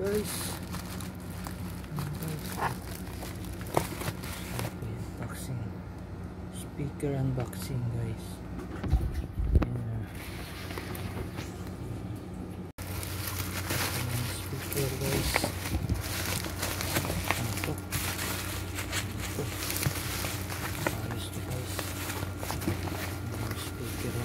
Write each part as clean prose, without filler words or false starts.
guys. Unboxing. Speaker unboxing guys. Speaker guys. Ito. Ayos to guys. Speaker.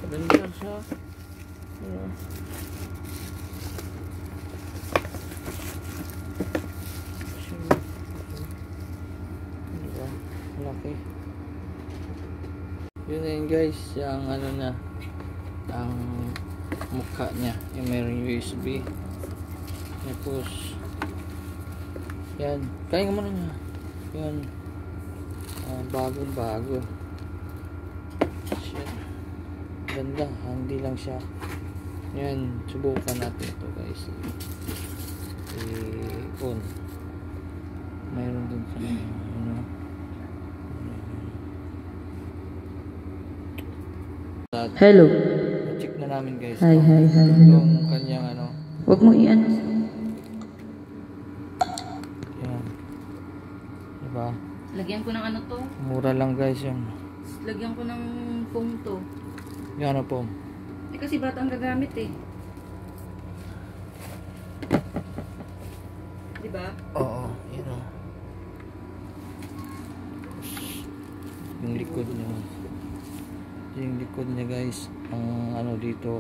Ganda siya. Diba? Laki. Yun na yun guys. Yung ano na. Ang mukha niya. Yung mayroong USB. Tapos yan. Kaya nga muna niya. Yan. Bagong bago. Ganda, hindi lang siya. Yan, subukan natin ito guys. On. Mayroon din sa ano. Hello. Check na namin guys. Hi. Itong kanyang ano. Huwag mo iyan. Yan. Diba? Lagyan ko ng ano to. Mura lang guys yan. Lagyan ko ng foam to. Yan ano po. Kasi bata ang gagamit eh. Diba? Oo, yun o. Yung likod niya. Yung likod niya guys. Ang ano dito.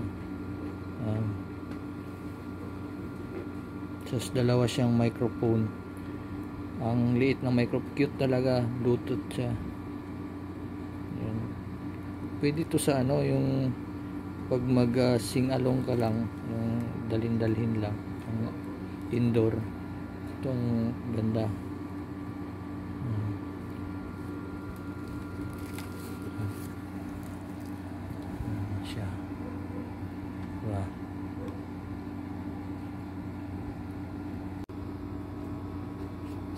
Tapos dalawa siyang microphone. Ang liit na microphone. Cute talaga. Bluetooth siya. Yan. Pwede to sa ano, yung pag mag sing along ka lang, yung dalhin lang, yung indoor. Itong ganda. Siya. Diba?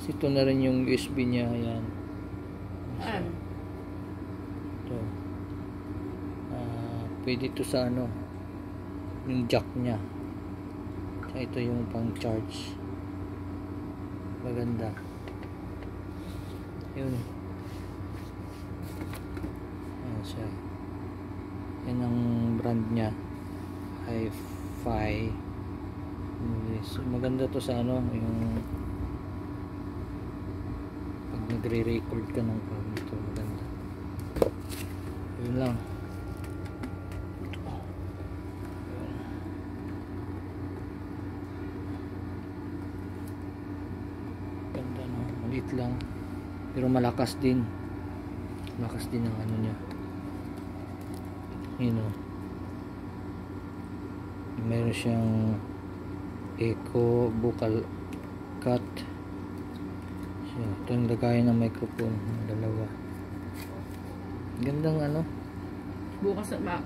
Ito na rin yung USB niya. Yan. Ito. Pwede ito sa ano, yung jack niya. Ito yung pang charge. Maganda. Yun. Ayan siya. Yan ang brand niya. Hi-Fi. So, maganda to sa ano, yung pag nagre-record ka ng phone ito. Maganda. Yun lang. Ganda no, maliit lang pero malakas din ang ano niya, you know. Meron siyang echo vocal cut siya. Ito yung lagayan ng microphone, dalawa. Gandang ano, Bukas na